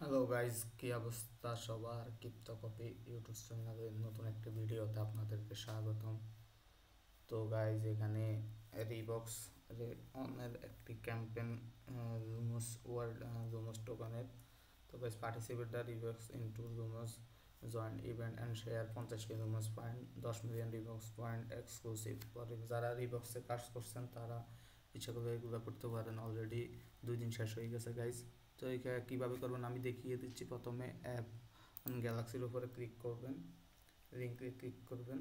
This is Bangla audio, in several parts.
হ্যালো গাইজ, কি অবস্থা সবার? ক্রিপ্টো কপি ইউটিউব চ্যানেলের নতুন একটি ভিডিওতে আপনাদেরকে স্বাগতম। তো গাইজ, এখানে রিবক্স অনের একটি ক্যাম্পেন, লুমোস ওয়ার্ল্ড লুমোস টোকনের। তো guys, participate the Rebox into Lumos, joint event and share 50টি Lumos point, 10 million Rebox point exclusive. যারা রিবক্সে কাজ করছেন তারা ইচ্ছা করলে এগুলো করতে পারেন। অলরেডি 2 দিন শেষ হয়ে গেছে গাইজ। তো এখানে কীভাবে করবেন আমি দেখিয়ে দিচ্ছি। প্রথমে অ্যাপ গ্যালাক্সির উপরে ক্লিক করবেন, লিঙ্কে ক্লিক করবেন।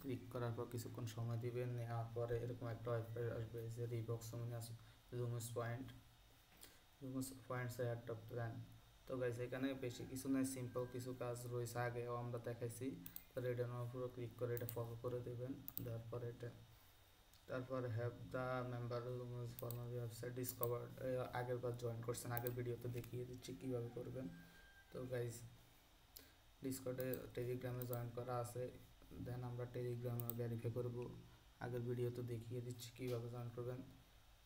ক্লিক করার পর কিছুক্ষণ সময় দিবেন, নেওয়ার পরে এরকম একটা ওয়েবসাইট আসবে যে রিবক্স লুমোস পয়েন্টস একটা প্ল্যান। তো গাইস, এখানে বেশি কিছু নয়, সিম্পল কিছু কাজ রয়েছে, আগেও আমরা দেখাইছি। তো রেডানোর উপরে ক্লিক করে এটা ফলো করে দেবেন। দেওয়ার পরে তারপর have the member formal website discover, আগের বার জয়েন করছেন, আগের ভিডিওতে দেখিয়ে দিচ্ছি কীভাবে করবেন। তো গাইজ, ডিসকর্ডে টেলিগ্রামে জয়েন করা আছে, দেন আমরা টেলিগ্রামে ভেরিফাই করব। আগের ভিডিওতে দেখিয়ে দিচ্ছি কীভাবে জয়েন করবেন।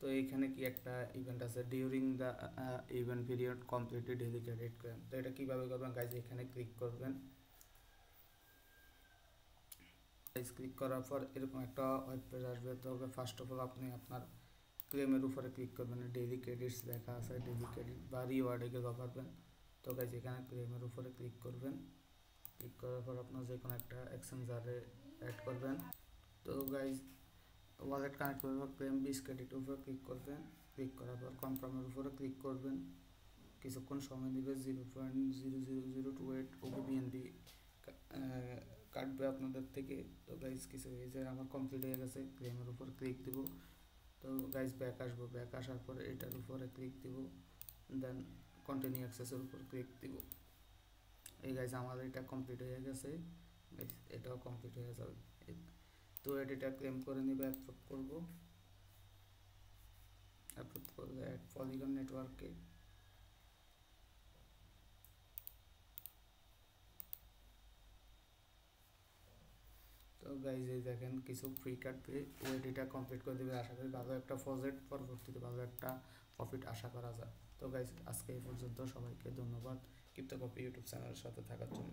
তো এইখানে কি একটা ইভেন্ট আছে, during the event period completely daily credit করেন। তো এটা কীভাবে করবেন গাইজ, এখানে ক্লিক করবেন। ক্লিক করার পর এরকম একটা ওয়েব পেজ আসবে। তো ফার্স্ট অফ অল আপনি আপনার ক্লেমের উপরে ক্লিক করবেন, ডেইলি ক্রেডিটস লেখা আছে, ডেইলি ক্রেডিট বা রিওয়ার্ডে গেলে পারবেন। তো গাইজ, এখানে ক্লেমের উপরে ক্লিক করবেন। ক্লিক করার পর আপনার যে কোনো একটা এক্সচেঞ্জারে অ্যাড করবেন। তো গাইজ, ওয়ালেট কানেক্ট করবে, ক্লেম 20 ক্রেডিটের উপরে ক্লিক করবেন। ক্লিক করার পর কনফার্মের উপরে ক্লিক করবেন। কিছুক্ষণ সময় দিবে, 0.0002 ওবিবিএনবি কাটবে আপনাদের থেকে। তো গাইজ, কিছু হয়ে যায়, আমার কমপ্লিট হয়ে গেছে। ক্লেমের উপর ক্লিক দিব। তো গাইজ, ব্যাক আসবো, ব্যাক আসার পরে এটার উপরে ক্লিক দিব, দেন কন্টিনিউ অ্যাক্সেসের উপর ক্লিক দিব। এই গাইজ, আমার এটা কমপ্লিট হয়ে গেছে, এটাও কমপ্লিট হয়ে যাবে। তো এটা ক্লেম করে নিবে, অ্যাপ্রুভ করবো। অ্যাপ্রুভ করলে অ্যাড পলিগন নেটওয়ার্কে। তো গাইজ, এই দেখেন কিছু ফ্রি কাটবে, ওয়েট কমপ্লিট করে দেবে। আশা করি ভালো একটা প্রজেক্ট, পরবর্তীতে ভালো একটা প্রফিট আশা করা যায়। তো গাইজ, আজকে এই পর্যন্ত। সবাইকে ধন্যবাদ ক্রিপ্টো কপি ইউটিউব চ্যানেলের সাথে থাকার জন্য।